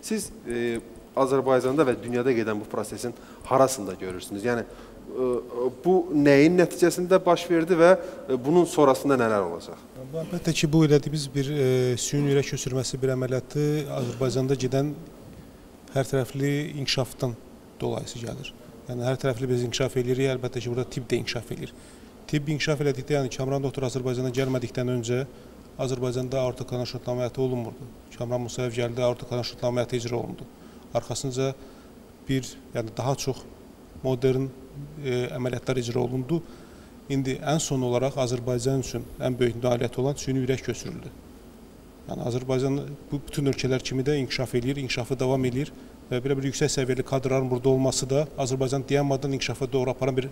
Siz Azərbaycanda və dünyada gedən bu prosesin harasında görürsünüz? Yəni, bu nəyin nəticəsində baş verdi və bunun sonrasında nələr olacaq? Əlbəttə ki, bu elədiyimiz bir süni ürək köçürməsi bir əməliyyatı Azərbaycanda gedən hər tərəfli inkişafdan dolayısı gəlir. Yəni, hər tərəfli biz inkişaf edirik, əlbəttə ki, burada tibb də inkişaf edir. Tibb inkişaf elədikdə, yəni Kamran doktor Azərbaycana gəlmədikdən öncə Azərbaycanda aorta kanal şuntlama əməliyyatı olunmurdu. Kamran Musayev gəldi, aorta kanal şuntlama əməliyyatı icra olundu. Arxasınca yəni daha çox modern əməliyyatlar icra olundu. İndi ən son olaraq Azərbaycan üçün ən böyük nailiyyət olan süni ürək köçürüldü. Yəni, Azərbaycan bütün ölkələr kimi də inkişaf edir, inkişafı davam edir və belə bir yüksək səviyyəli kadrların burada olması da Azərbaycan dayanmadan inkişafa doğru aparan bir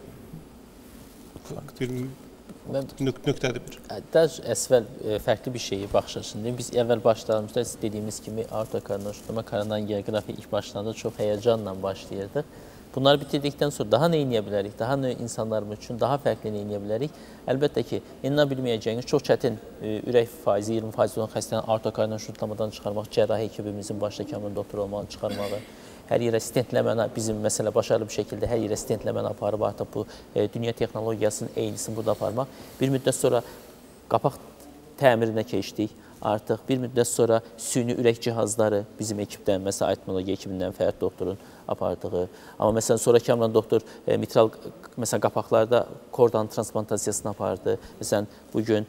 nöqtədir. Əvvəl fərqli bir şeyi baxış açısından. Biz əvvəl başladığımızda dediyimiz kimi aorta kanal şuntlama koronarioqrafi ilk başlananda çox həyəcanla başlayırdıq. Bunları bitirdikdən sonra daha nə edə bilərik, daha nə insanlarımız üçün daha fərqli nə edə bilərik? Əlbəttə ki, inana bilməyəcəyiniz çox çətin ürək faizi, 20% olan xəstəni aorta kanal şuntlamadan çıxarmaq, cərrahi ekibimizin başda Kamran doktor olmağı çıxarmağı, hər yerə stentləməni, bizim məsələ başarılı bir şəkildə hər yerə stentləməni aparıb, artıq bu dünya texnologiyasının eynisini burada aparmaq. Bir müddət sonra qapaq təmirinə keçdik. Artıq bir müddət sonra süni ürək cihazları bizim ekibdən, məsələn, Aytmologiya ekibindən Fərd doktorun apardığı. Amma məsələn, sonra Kamran doktor mitral qapaqlarda kordan transplantasiyasını apardı. Məsələn, bugün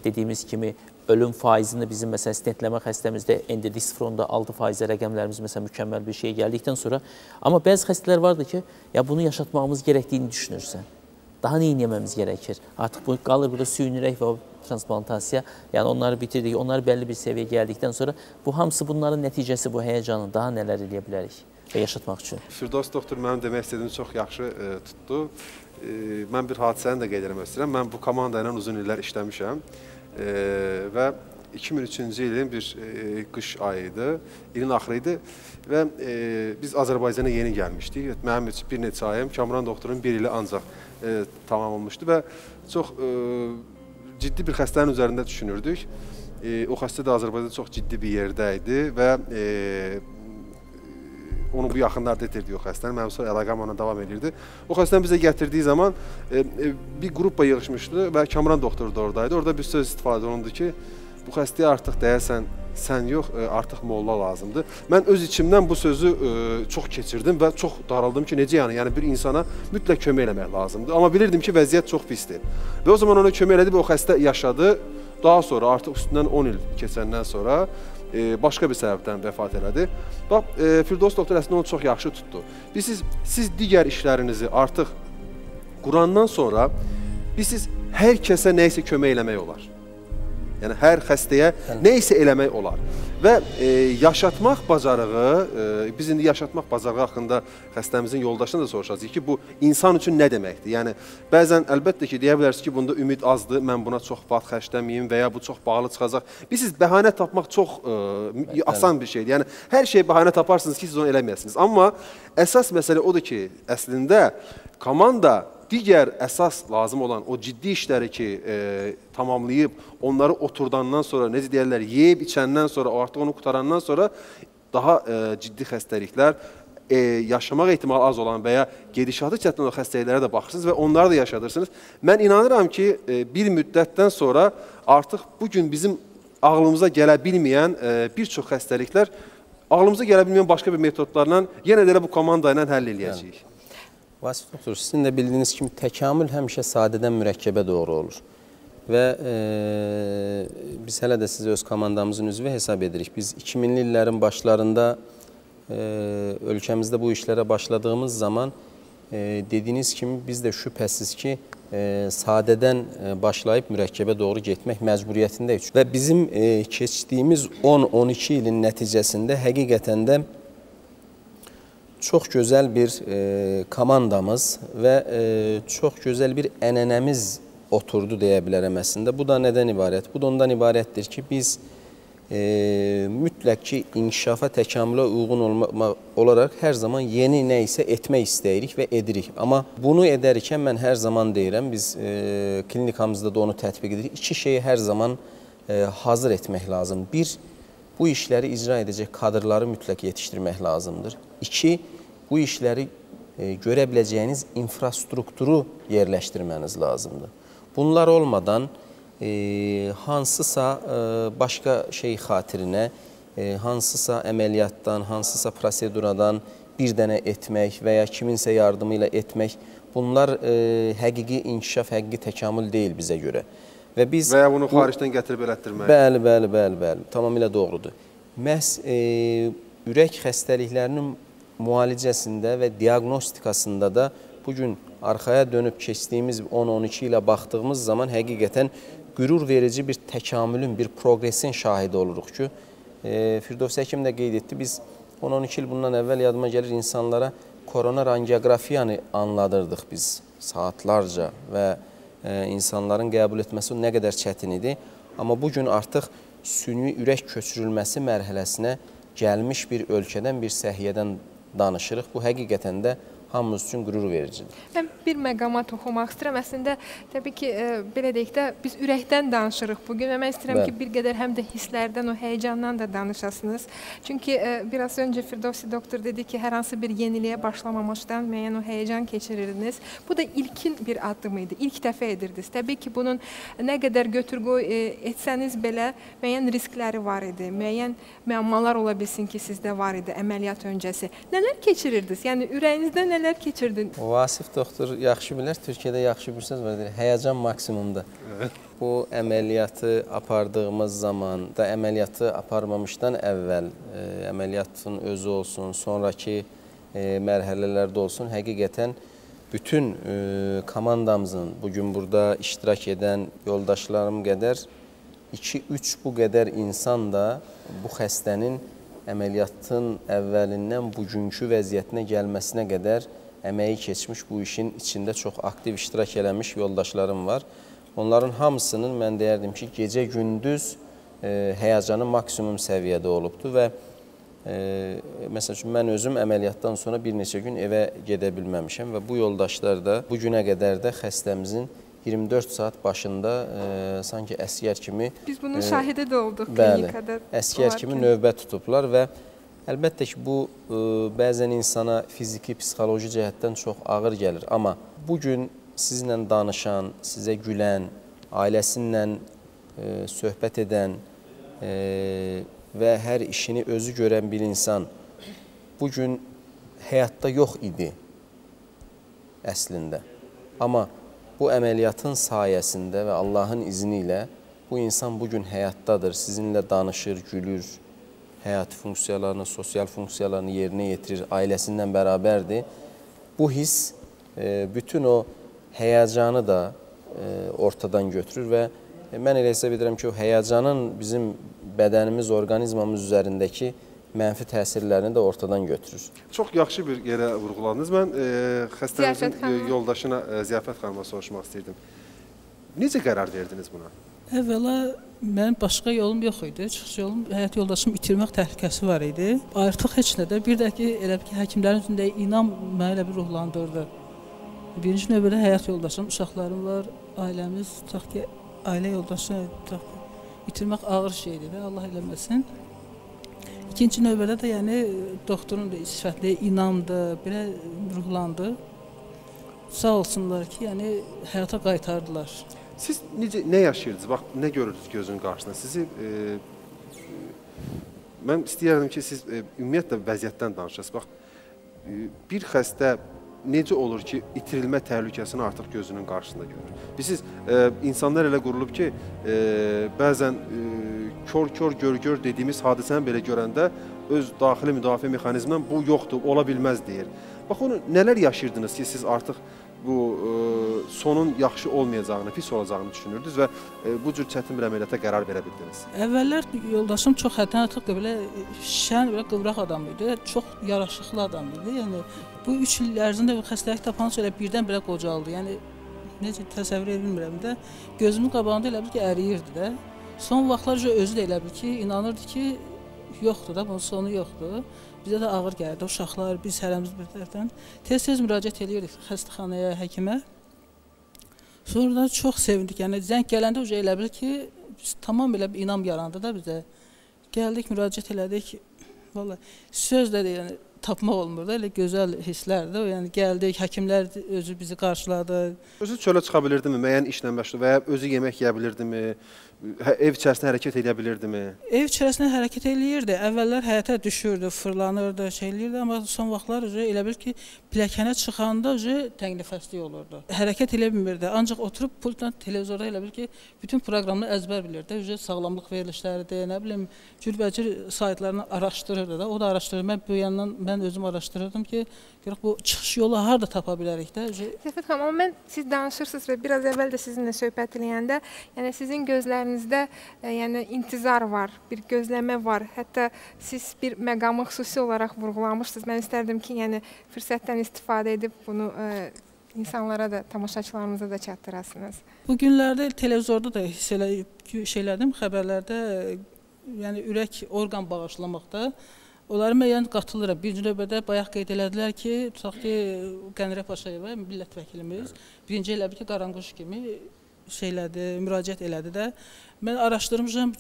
dediyimiz kimi ölüm faizini bizim məsələn stentləmə xəstəmizdə endodisk fronda 6% rəqəmlərimiz məsələn mükəmməl bir şey gəldikdən sonra. Amma bəzi xəstələr vardı ki, ya bunu yaşatmağımız gərəkdiyini düşünürsən. Daha nə etməmiz gərəkir? Artıq bu qalır burada süni ürək və transplantasiya, yəni onları bitirdik, onları bəlli bir səviyyə gəldikdən sonra bu hamısı bunların nəticəsi, bu həyəcanın daha nələr edə bilərik və yaşatmaq üçün. Firdos doktor mənim demək istədiyim çox yaxşı tutdu. Mən bir hadisəni də qeyd etmək istəyirəm. Mən bu komanda ilə uzun illər işləmişəm və 2003-cü ilin bir qış ayı idi, ilin axırı idi və biz Azərbaycana yeni gəlmişdik. Mənim bir neçə ayım Kamran doktorun bir ili ancaq tamam olmuşdu və çox ciddi bir xəstənin üzərində düşünürdük. O xəstə də Azərbaycanda çox ciddi bir yerdə idi və onu bu yaxınlarda etirdik o xəstəni. Mənim sonra əlaqəm ona davam edirdi. O xəstəni bizə gətirdiyi zaman bir qrupa yığışmışdı və Kamran doktor da oradaydı. Orada bir söz istifadə olundu ki, bu xəstəyə artıq deyəsən sən yox, artıq molla lazımdır. Mən öz içimdən bu sözü çox keçirdim və çox daraldım ki, necə yəni? Yəni bir insana mütləq kömək eləmək lazımdır. Amma bilirdim ki, vəziyyət çox pisdir. Və o zaman ona kömək elədi və o xəstə yaşadı. Daha sonra artıq üstündən 10 il keçəndən sonra başqa bir səbəbdən vəfat elədi. Bax, Firdos doktor əslində onu çox yaxşı tutdu. Siz digər işlərinizi artıq qurandan sonra siz hər kəsə nə isə kömək eləmək olar. Yəni, hər xəstəyə nə isə eləmək olar. Və yaşatmaq bacarığı, biz indi yaşatmaq bacarığı haqqında xəstəmizin yoldaşına da soruşacağıq ki, bu insan üçün nə deməkdir? Yəni, bəzən əlbəttə ki, deyə bilərsiniz ki, bunda ümid azdır, mən buna çox vaxt xərcləməyim və ya bu çox bağlı çıxacaq. Siz bəhanə tapmaq çox asan bir şeydir. Yəni, hər şey bəhanə taparsınız ki, siz onu eləməyəsiniz. Amma əsas məsələ odur ki, əslində komanda digər əsas lazım olan o ciddi işləri ki, tamamlayıb, onları oturdandan sonra, necə deyərlər, yeyib, içəndən sonra, artıq onu qutarandan sonra daha ciddi xəstəliklər, yaşamaq ehtimalı az olan və ya gedişatı çətin olan xəstəliklərə də baxırsınız və onları da yaşadırsınız. Mən inanıram ki, bir müddətdən sonra artıq bugün bizim ağlımıza gələ bilməyən bir çox xəstəliklər ağlımıza gələ bilməyən başqa bir metodlarla yenə də bu komanda ilə həll eləyəcəyik. Vasif doktor, sizin də bildiyiniz kimi təkamül həmişə sadədən mürəkkəbə doğru olur. Və biz hələ də sizi öz komandamızın üzvü hesab edirik. Biz 2000'li illərin başlarında ölkəmizdə bu işlərə başladığımız zaman dediyiniz kimi biz də şübhəsiz ki, sadədən başlayıb mürəkkəbə doğru getmək məcburiyyətindəyik. Və bizim keçdiyimiz 10-12 ilin nəticəsində həqiqətən də çox gözəl bir komandamız və çox gözəl bir ənənəmiz oturdu deyə bilərəm əslində. Bu da nədən ibarət? Bu da ondan ibarətdir ki, biz mütləq ki, inkişafa, təkamülə uyğun olaraq hər zaman yeni nə isə etmək istəyirik və edirik. Amma bunu edərkən mən hər zaman deyirəm, biz klinikamızda da onu tətbiq edirik. İki şeyi hər zaman hazır etmək lazım. Bir, bu işləri icra edəcək kadrları mütləq yetişdirmək lazımdır. 2, bu işləri görə biləcəyiniz infrastrukturu yerləşdirməniz lazımdır. Bunlar olmadan hansısa başqa şey xatirinə, hansısa əməliyyatdan, hansısa proseduradan bir dənə etmək və ya kiminsə yardımı ilə etmək, bunlar həqiqi inkişaf, həqiqi təkamül deyil bizə görə. Və ya bunu xaricdən gətirib elətdirmək. Bəli, tamamilə doğrudur. Məhz ürək xəstəliklərinin müalicəsində və diaqnostikasında da bugün arxaya dönüb keçdiyimiz 10-12 ilə baxdığımız zaman həqiqətən qürur verici bir təkamülün, bir progresin şahidi oluruq ki, Firdovsi həkim də qeyd etdi, biz 10-12 il bundan əvvəl yadıma gəlir insanlara koronar angiografiyanı anladırdıq biz saatlarca və insanların qəbul etməsi nə qədər çətin idi. Amma bugün artıq süni ürək köçürülməsi mərhələsinə gəlmiş bir ölkədən, bir səhiyyədən danışırıq. Bu həqiqətən də hamımız üçün qürur vericidir. Mən bir məqama toxunmaq istəyirəm. Əslində, təbii ki, belə deyək də, biz ürəkdən danışırıq bugün və mən istəyirəm ki, bir qədər həm də hisslərdən, o həyecandan da danışasınız. Çünki biraz öncə Firdovsi doktor dedi ki, hər hansı bir yeniliyə başlamamışdan müəyyən o həyecan keçirirdiniz. Bu da ilkin bir addım idi, ilk dəfə edirdiniz. Təbii ki, bunun nə qədər götür-qoy etsəniz belə müəyyən riskləri var idi, müəyyən müəmmalar ola bilsin ki, sizdə var idi əməliyyat öncəsi. Nələr keçirirdiniz? Yəni, ürəyinizdə nələr keçirdin? Vasif doktor yaxşı bilər, Türkiyədə yaxşı bir söz var, həyəcan maksimumda. Bu əməliyyatı apardığımız zaman da əməliyyatı aparmamışdan əvvəl, əməliyyatın özü olsun, sonraki mərhələlərdə olsun, həqiqətən bütün komandamızın, bugün burada iştirak edən yoldaşlarım qədər 2-3 bu qədər insan da bu xəstənin əməliyyatın əvvəlindən bugünkü vəziyyətinə gəlməsinə qədər əməyi keçmiş, bu işin içində çox aktiv iştirak eləmiş yoldaşlarım var. Onların hamısının mən deyərdim ki, gecə-gündüz həyəcanı maksimum səviyyədə olubdur və məsəl üçün, mən özüm əməliyyatdan sonra bir neçə gün evə gedə bilməmişəm və bu yoldaşlar da bu günə qədər də xəstəmizin 24 saat başında sanki əsgər kimi... Biz bunun şahidi də olduq. Bəli, əsgər kimi növbə tutublar və əlbəttə ki, bu bəzən insana fiziki, psixoloji cəhətdən çox ağır gəlir. Amma bugün sizinlə danışan, sizə gülən, ailəsinlə söhbət edən və hər işini özü görən bir insan bugün həyatda yox idi əslində. Amma bu əməliyyatın sayəsində və Allahın izni ilə bu insan bugün həyatdadır, sizinlə danışır, gülür, həyati funksiyalarını, sosial funksiyalarını yerinə yetirir, ailəsindən bərabərdir. Bu hiss bütün o həyəcanı da ortadan götürür və mən elə hesab edirəm ki, o həyəcanın bizim bədənimiz, orqanizmamız üzərindəki mənfi təsirlərini də ortadan götürür. Çox yaxşı bir yerə vurğuladınız. Mən xəstəmizin yoldaşına, Ziyafət xanıma soruşmaq istəyirdim. Necə qərar verdiniz buna? Əvvəla, mənim başqa yolum yox idi. Çıxış yolum, həyat yoldaşımı itirmək təhlükəsi var idi. Artıq heç nədə. Bir də ki, elə ki, həkimlərin üzründə inam mənə elə bir ruhlandırdı. Birinci növbədə həyat yoldaşım, uşaqlarım var, ailəmiz, tutaq ki, ailə yoldaşı itirmək ağır şeydir və Allah eləməsin. İkinci növbədə də yəni doktorun da sifətli inamdı, belə ruhlandı. Sağ olsunlar ki, yəni həyata qaytardılar. Siz nə yaşayırdınız? Bax, nə görürdünüz gözünün qarşısında? Sizi mən istəyərdim ki, siz ümumiyyətlə vəziyyətdən danışasınız. Bax, bir xəstə necə olur ki, itirilmə təhlükəsini artıq gözünün qarşısında görür? Bilirsiniz, insanlar elə qurulub ki, bəzən kör, gör dediyimiz hadisəni belə görəndə öz daxili müdafiə mexanizmindən bu yoxdur, ola bilməz deyir. Bax, onu nələr yaşayırdınız ki, siz artıq bu sonun yaxşı olmayacağını, pis olacağını düşünürdünüz və bu cür çətin bir əməliyyata qərar verə bildiniz? Əvvəllər yoldaşım çox həddən artıq belə şən və qıvraq adam idi, çox yaraşıqlı adam idi. Yəni, bu 3 il ərzində xəstəlik tapanı sonra birdən belə qocaldı. Yəni, necə təsəvvür edilmirəm də, gözümün qabağında elə bil ki, əriyirdi də. Son vaxtlarca özü də elə bil ki, inanırdı ki, yoxdur da, bunun sonu yoxdur. Bizə də ağır gəldi, uşaqlar, biz hərəmiz bir tərəfdən. Tez-tez müraciət edirdik xəstəxanaya, həkimə. Sonra da çox sevindik, yəni zəng gələndə elə bil ki, tamam elə bir inam yarandı da bizə. Gəldik, müraciət elədik. Vallahi sözlə də yəni tapmaq olmur da, elə gözəl hisslərdir. Yəni gəldik, həkimlər özü bizi qarşıladı. Özü çölə çıxa bilirdimi? Müəyyən işlə məşğul və ya özü yemək yeyə bilirdimi? Ev içərisində hərəkət edə bilirdimi? Ev içərisində hərəkət eləyirdi. Əvvəllər həyətə düşürdü, fırlanırdı, şey eləyirdi, amma son vaxtlar elə bil ki, pilləkənə çıxanda təngnəfəslik olurdu. Hərəkət elə bilmirdi. Ancaq oturub pultla televizorda elə bil ki, bütün proqramını əzbər bilirdi. Sağlamlıq verilişləridir, nə bilim, cürbəcür saytlarını araşdırırdı da. O da araşdırır. Mən bu yandan mən özüm araşdırırdım ki, görək bu çıxış yolu harda tapa bilərik də. Səfət xanım, amma siz danışırsınız və biraz əvvəl də sizinlə söhbət eləyəndə, yəni sizin gözlərinizdə yəni intizar var, bir gözləmə var. Hətta siz bir məqamı xüsusi olaraq vurğulamışsınız. Mən istərdim ki, yəni fürsətdən istifadə edib bunu insanlara da, tamaşaçılarımıza da çatdırasınız. Bu günlərdə televizorda da hiss şeylədim, xəbərlərdə yəni ürək orqan bağışlamaqda onları müəyyən qatılıram. Birinci növbədə bayaq qeyd elədilər ki, tutaq ki, Qənirə Paşayeva, millət vəkilimiz, birinci elə bir ki, Qaranquş kimi müraciət elədi də. Mən araşdırmışam,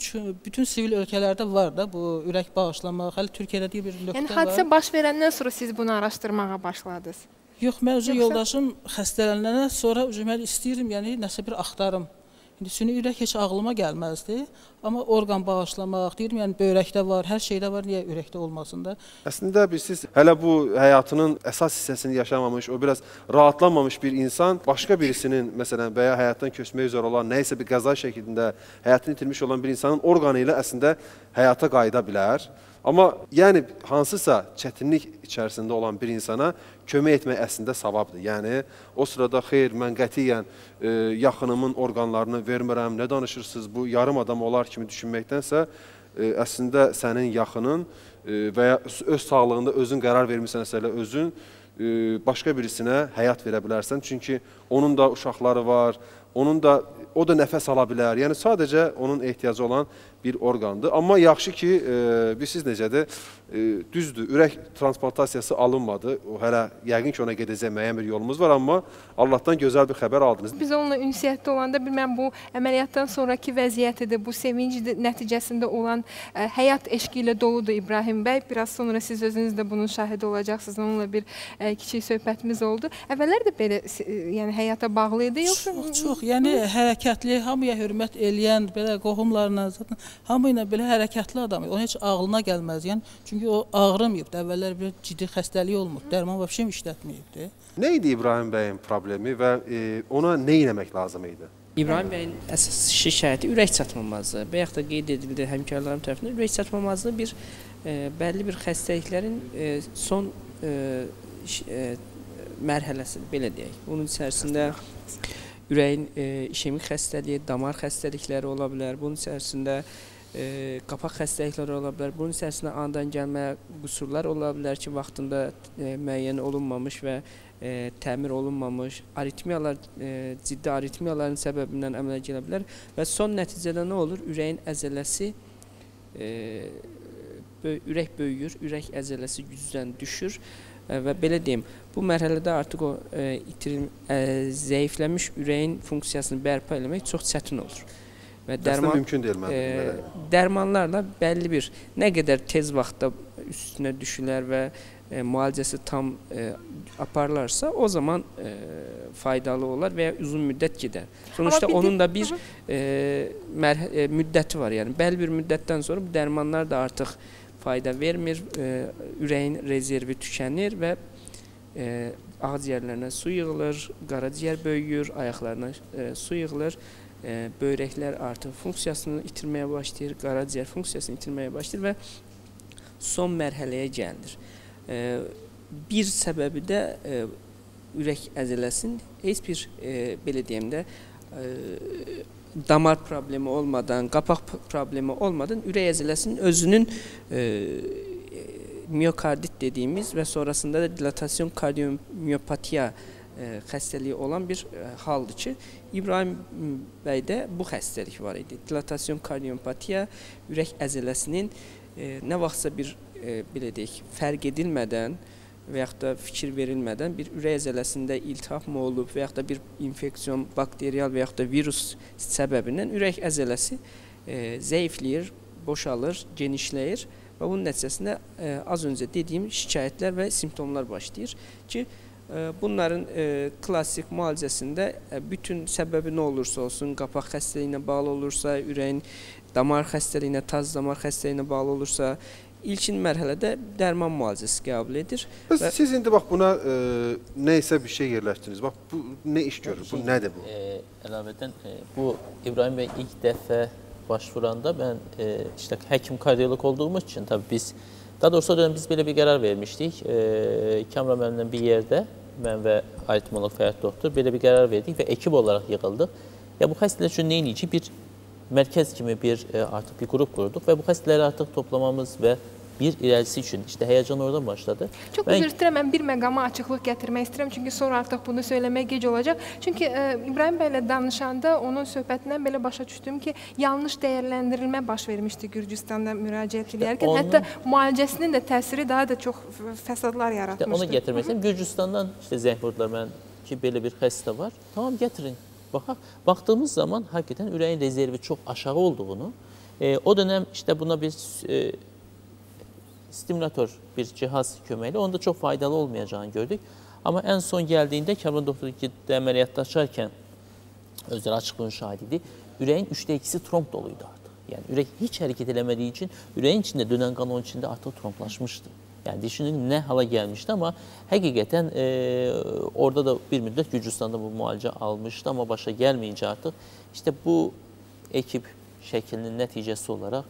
bütün sivil ölkələrdə var da bu ürək bağışlamaq, hələ Türkiyədə deyil bir nöqtə var. Yəni hadisə baş verəndən sonra siz bunu araşdırmağa başladınız? Yox, mən yoldaşım xəstələnəndən sonra mən istəyirdim, yəni nəsə bir axtarım. İndi süni ürək heç ağlıma gəlməzdi, amma orqan bağışlamaq, deyirəm, yəni böyrəkdə var, hər şeydə var, niyə ürəkdə olmasın da? Əslində siz hələ bu həyatının əsas hissəsini yaşamamış, o biraz rahatlanmamış bir insan başqa birisinin, məsələn, və ya həyatdan köçmək üzrə olan, nəyəsə bir qəza şəklində həyatını itirmiş olan bir insanın orqanı ilə əslində həyata qayıda bilər. Amma yəni hansısa çətinlik içərisində olan bir insana kömək etmək əslində savabdır. Yəni o sırada xeyr, mən qətiyyən yaxınımın orqanlarını vermirəm, nə danışırsınız, bu yarım adam olar kimi düşünməkdənsə əslində sənin yaxının və ya öz sağlığında özün qərar vermisənsə elə özün başqa birisinə həyat verə bilərsən. Çünki onun da uşaqları var, o da nəfəs ala bilər. Yəni sadəcə onun ehtiyacı olan bir orqandır. Amma yaxşı ki, siz necədir, düzdür, ürək transplantasiyası alınmadı. O hələ yəqin ki, ona gedəcək müəyyən bir yolumuz var, amma Allahdan gözəl bir xəbər aldınız. Biz onunla ünsiyyətdə olanda bilməm bu əməliyyatdan sonraki vəziyyətidir, bu sevinc nəticəsində olan həyat eşqi ilə doludur İbrahim bəy. Biraz sonra siz özünüz də bunun şahidi olacaqsınız. Onunla bir kiçik söhbətimiz oldu. Əvvəllər də belə yəni həyata bağlı idi, yoxsa? Çox, yəni hərəkətli, hamıya hörmət eləyən, belə qohumlarla, zaten hamı ilə belə hərəkətli adam, onun heç ağlına gəlməz. Yəni, çünki o ağrımayıbdır, əvvəllər bir ciddi xəstəliyi olmur, dərman vəbşəm işlətməyibdir. Nə idi İbrahim bəyin problemi və ona nə eləmək lazım idi? İbrahim bəyin əsas şikayəti ürək çatmamazlığı. Bayaq da qeyd edildi həmkarlarım tərəfindən. Ürək çatmamazlığı bəlli bir xəstəliklərin son mərhələsidir, belə deyək. Bunun içərisində ürəyin işemik xəstəliyi, damar xəstəlikləri ola bilər. Bunun içərisində qapaq xəstəlikləri ola bilər. Bunun içərisində anadan gəlmə qüsurlar ola bilər ki, vaxtında müəyyən olunmamış və təmir olunmamış, aritmiyalar, ciddi aritmiyaların səbəbindən əmələ gələ bilər və son nəticədə nə olur? Ürəyin əzələsi, ürək böyüyür, ürək əzələsi gücdən düşür və belə deyim, bu mərhələdə artıq o zəifləmiş ürəyin funksiyasını bərpa eləmək çox çətin olur. Və mümkün deyil mənim. Dərmanlarla bəlli bir, nə qədər tez vaxtda üstünə düşülər və müalicəsi tam aparlarsa, o zaman faydalı olar və ya uzun müddət gedər. Sonuçta onun da bir müddəti var, yəni bəlli bir müddətdən sonra bu dərmanlar da artıq fayda vermir, ürəyin rezervi tükənir və ağciyərlərinə su yığılır, qaraciyər böyüyür, ayaqlarına su yığılır, böyrəklər artıq funksiyasını itirməyə başlayır, qaraciyər funksiyasını itirməyə başlayır və son mərhələyə gəlir. Bir səbəbi də ürək əzələsinin heç bir, belə deyəm də, damar problemi olmadan, qapaq problemi olmadan ürək əzələsinin özünün miokardit dediyimiz və sonrasında da dilatasyon kardiomiyopatiya xəstəliyi olan bir haldır ki, İbrahim bəydə bu xəstəlik var idi. Dilatasyon kardiomiyopatiya ürək əzələsinin nə vaxtsa bir, belə deyək, fərq edilmədən və yaxud da fikir verilmədən bir ürək əzələsində iltihab mı olub və yaxud da bir infeksiyon, bakteriyal və yaxud da virus səbəbindən ürək əzələsi zəifləyir, boşalır, genişləyir və bunun nəticəsində az öncə dediyim şikayətlər və simptomlar başlayır ki, bunların klassik müalicəsində bütün səbəbi nə olursa olsun, qapaq xəstəliyinə bağlı olursa, ürəyin damar xəstəliyinə, taz damar xəstəliyinə bağlı olursa, ilkin mərhələdə dərman müalicəsi qəbul edir. Siz indi bax buna nə isə bir şey yerləşdiniz. Bax bu nə iş görür? Bu nədir bu? Əlavədən bu İbrahim bəy ilk dəfə başvuranda mən işte həkim kardioloq olduğumuz üçün tabii biz daha doğrusu dönem biz belə bir qərar vermişdik. Kamran müəllimlə bir yerdə mən və aritmolog Fərhad doktor belə bir qərar verdik və ekip olaraq yığıldıq. Ya bu xəstələr üçün nə edici bir mərkəz kimi bir artıq bir qrup qurduq və bu xəstələri artıq toplamamız və bir irəlisi üçün işte heyecan oradan başladı. Çox üzr istəyirəm, mən bir məqama açıqlıq gətirmək istəyirəm, çünki sonra artıq bunu söyləmək gec olacaq. Çünki İbrahim bəylə danışanda onun söhbətindən belə başa düşdüm ki, yanlış dəyərləndirilmə baş vermişdi Gürcüstanda müraciət edərkən. Hətta müalicəsinin də təsiri daha da çox fəsadlar yaratmışdı. Onu gətirmək istəyirəm. Gürcüstandan işte zəng vurdular mən ki, belə bir xəstə var. Tamam, gətirin. Baxaq. Baxdığımız zaman hakikaten ürəyin rezervi çox aşağı olduğunu, o dönem işte buna bir stimülatör bir cihaz köməkli, onda çox faydalı olmayacağını gördük. Amma ən son gəldiyində Kamran doktor ki, əməliyyatda açarkən özləri açıqlığın şahidi idi. Ürəyin 2/3 tromb doluydu artıq. Yəni ürək heç hərəkət eləmədiyi üçün ürəyin içində dönən qan onun içində artıq tromblaşmışdı. Yəni düşünün nə hala gəlmişdi, amma həqiqətən orada da bir müddət Gürcüstanda bu müalicə almışdı, amma başa gəlməyincə artıq işte bu ekip şəklinin nəticəsi olaraq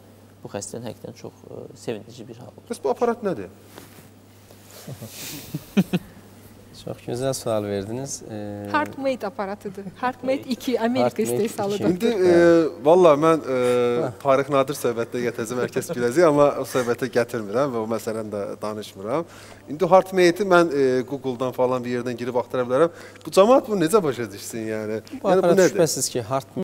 bu xəstənin həqiqətən çox sevindirici bir hal oldu. Bəs bu aparat nədir? Çox gözəl sual verdiniz. HeartMate aparatıdır. HeartMate 2 Amerika istehsalıdır. İndi valla mən Tarix Nadir söhbətdə gətirəcəm, hər kəs biləcək, amma o söhbətə gətirmirəm və o məsələni də danışmıram. İndi HeartMate-i mən Google-dan falan bir yerdən girib axtara bilərəm. Bu cəmaət bunu necə başa düşsün yəni? Bu aparat şübhəsiz ki, HeartMate